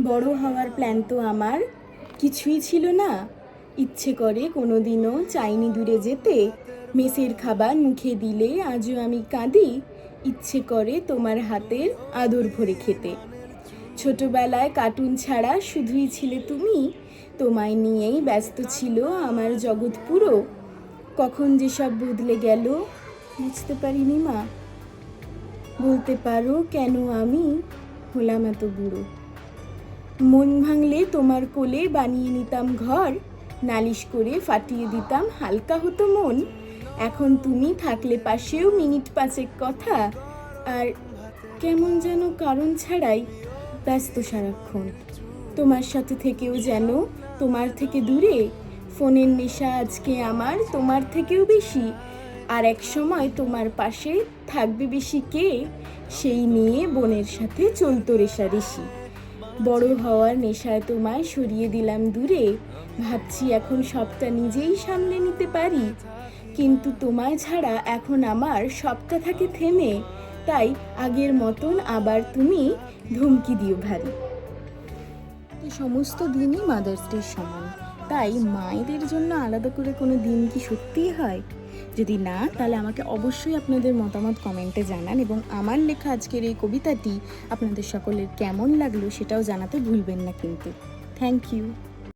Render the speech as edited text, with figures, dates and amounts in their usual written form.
বড় হওয়ার প্ল্যান তো আমার কিছুই ছিল না। ইচ্ছে করে কোনোদিনও চাইনি দূরে যেতে। মেসের খাবার মুখে দিলে আজও আমি কাঁদি। ইচ্ছে করে তোমার হাতের আদর ভরে খেতে। ছোটবেলায় কার্টুন ছাড়া শুধুই ছিলে তুমি। তোমায় নিয়েই ব্যস্ত ছিল আমার জগৎ পুরো। কখন যেসব বদলে গেল বুঝতে পারিনি মা। বলতে পারো কেন আমি হলাম এত বুড়ো। মন ভাঙলে তোমার কোলে বানিয়ে নিতাম ঘর। নালিশ করে ফাটিয়ে দিতাম হালকা হতো মন। এখন তুমি থাকলে পাশেও মিনিট পাঁচেক কথা। আর কেমন যেন কারণ ছাড়াই ব্যস্ত সারাক্ষণ। তোমার সাথে থেকেও যেন তোমার থেকে দূরে। ফোনের নেশা আজকে আমার তোমার থেকেও বেশি। আর এক সময় তোমার পাশে থাকবে বেশি কে, সেই নিয়ে বোনের সাথে চলতো রেষারেষি। বড় হওয়ার নেশায় তোমায় সরিয়ে দিলাম দূরে। ভাবছি এখন সবটা নিজেই সামলে নিতে পারি। কিন্তু তোমায় ছাড়া এখন আমার সবটা থাকে থেমে। তাই আগের মতন আবার তুমি ধমকি দিও ভারী। সমস্ত দিনই মাদার্স ডের সমান। তাই মায়েদের জন্য আলাদা করে কোনো দিন কি সত্যিই হয়? যদি না, তাহলে আমাকে অবশ্যই আপনাদের মতামত কমেন্টে জানান এবং আমার লেখা আজকের এই কবিতাটি আপনাদের সকলের কেমন লাগলো সেটাও জানাতে ভুলবেন না কিন্তু। Thank you.